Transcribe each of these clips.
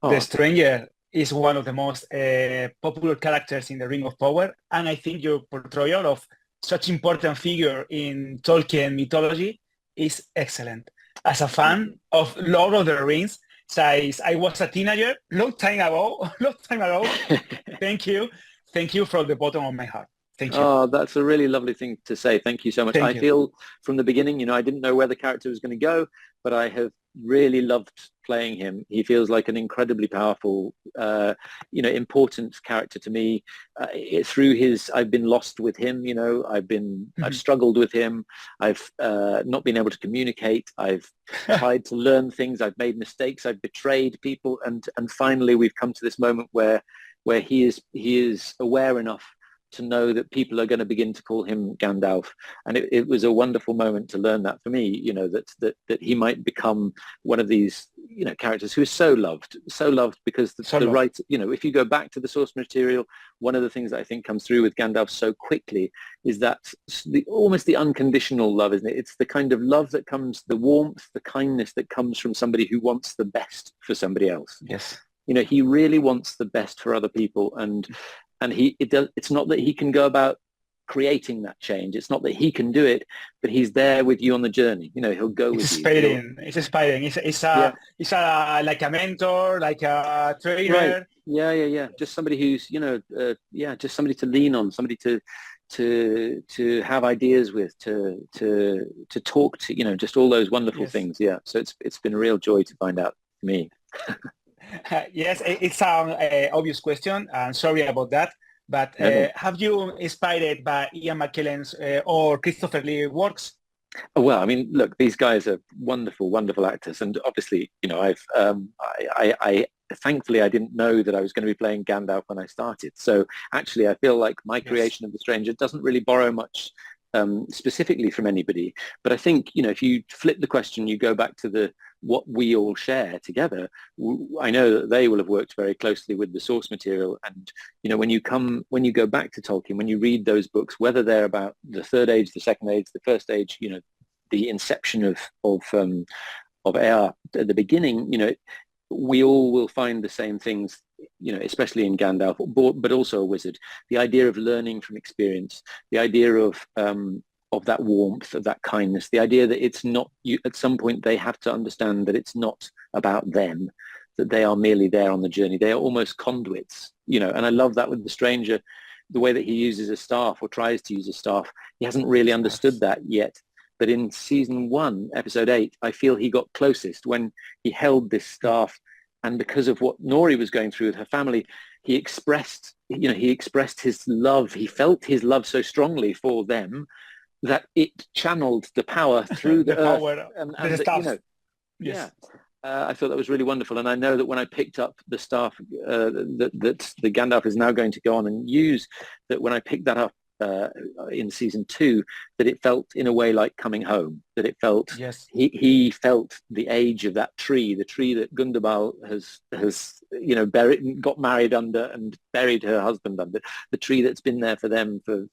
The Oh, Stranger is one of the most popular characters in the Ring of Power, and I think your portrayal of such important figure in Tolkien mythology is excellent. As a thank you. fan of Lord of the Rings, since I was a teenager, long time ago, thank you. Thank you from the bottom of my heart. Thank you. Oh, that's a really lovely thing to say. Thank you so much. I Thank you. feel from the beginning, I didn't know where the character was going to go, but I have really loved playing him. He feels like an incredibly powerful, important character to me. I've been lost with him. I've Mhm. struggled with him. I've not been able to communicate. I've tried to learn things. I've made mistakes. I've betrayed people, and finally, we've come to this moment where he is aware enough to know that people are going to begin to call him Gandalf. And it was a wonderful moment to learn that for me, that he might become one of these, characters who is so loved because the Solo. right, if you go back to the source material, one of the things that I think comes through with Gandalf so quickly is that almost the unconditional love, isn't it? It's the kind of love that comes, the warmth, the kindness that comes from somebody who wants the best for somebody else. Yes. He really wants the best for other people, and it's not that he can go about creating that change. It's not that he can do it, but he's there with you on the journey. He'll go It's with you. He'll, inspiring. It's inspiring. yeah, It's a like a mentor, like a right. trainer. Yeah. Just somebody who's, just somebody to lean on, somebody to have ideas with, to talk to, just all those wonderful Yes. things. Yeah. So it's been a real joy to find out for me. Yes, it's an obvious question, and sorry about that. But No, no. have you inspired by Ian McKellen's or Christopher Lee works? Oh, well, I mean, look, these guys are wonderful, wonderful actors, and obviously, thankfully, I didn't know that I was going to be playing Gandalf when I started. So actually, I feel like my Yes. creation of the Stranger doesn't really borrow much specifically from anybody. But I think, if you flip the question, you go back to what we all share together. I know that they will have worked very closely with the source material, and when you go back to Tolkien, when you read those books, whether they're about the third age, the second age, the first age, the inception of AR at the beginning, we all will find the same things, especially in Gandalf, but also a wizard. The idea of learning from experience, the idea of that warmth, of that kindness, the idea that it's not you. At some point, they have to understand that it's not about them, that they are merely there on the journey. They are almost conduits, And I love that with the stranger, the way that he uses a staff or tries to use a staff. He hasn't really understood Yes. that yet. But in season 1, episode 8, I feel he got closest when he held this staff, and because of what Nori was going through with her family, he expressed his love. He felt his love so strongly for them that it channeled the power through the The earth, power, the and stuff. yeah. Yes. I thought that was really wonderful, and I know that when I picked up the staff that the Gandalf is now going to go on and use, that when I picked that up in season 2, that it felt in a way like coming home. That it felt Yes. he felt the age of that tree, the tree that Gundabal has buried, got married under, and buried her husband under, the tree that's been there for them for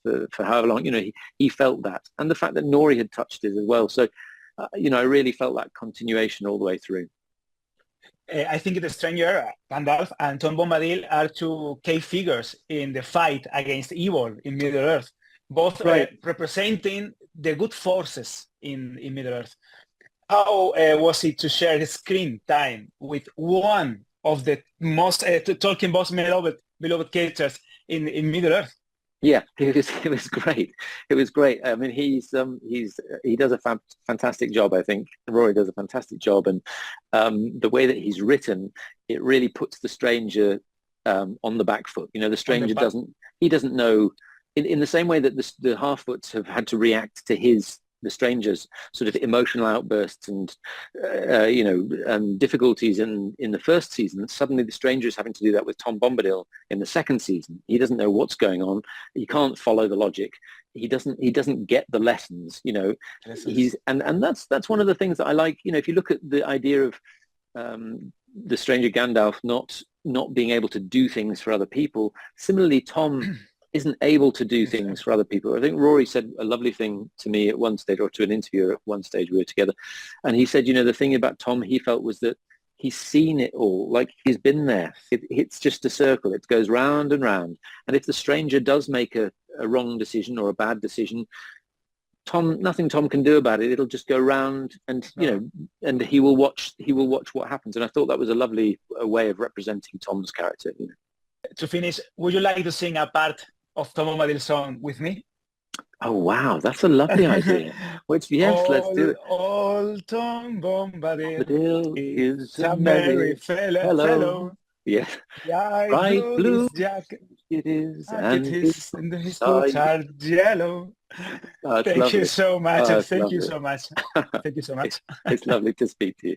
however long. He felt that, and the fact that Nori had touched it as well. So I really felt that continuation all the way through. I think the Stranger, Gandalf, and Tom Bombadil are two key figures in the fight against evil in Middle Earth, both Right. representing the good forces in Middle Earth. How was it to share the screen time with one of the most Tolkien most beloved characters in Middle Earth? Yeah, it was great. It was great. I mean, he does a fantastic job. I think Rory does a fantastic job, and the way that he's written, it really puts the stranger on the back foot. The On the stranger back. doesn't know, in the same way that the half-foots have had to react to the stranger's sort of emotional outbursts and difficulties in the first season. Suddenly the stranger is having to do that with Tom Bombadil in the second season. He doesn't know what's going on. He can't follow the logic. He doesn't get the lessons. Lessons. And that's one of the things that I like. If you look at the idea of the stranger Gandalf not being able to do things for other people, similarly Tom isn't able to do things for Exactly. other people. I think Rory said a lovely thing to me at one stage, or to an interviewer at one stage we were together, and he said, the thing about Tom he felt was that he's seen it all, like he's been there. It's just a circle. It goes round and round. And if the stranger does make a wrong decision or a bad decision, nothing Tom can do about it. It'll just go round, and and he will watch what happens. And I thought that was a lovely way of representing Tom's character. To finish, would you like to sing a part of Tom Bombadil's song with me? Oh wow, that's a lovely idea. Let's do it. Old Tom Bombadil is a merry fellow. Yeah. Bright blue jacket. It is, and his boots are yellow. Thank you so much. Thank you so much. Thank you so much. It's lovely to speak to you.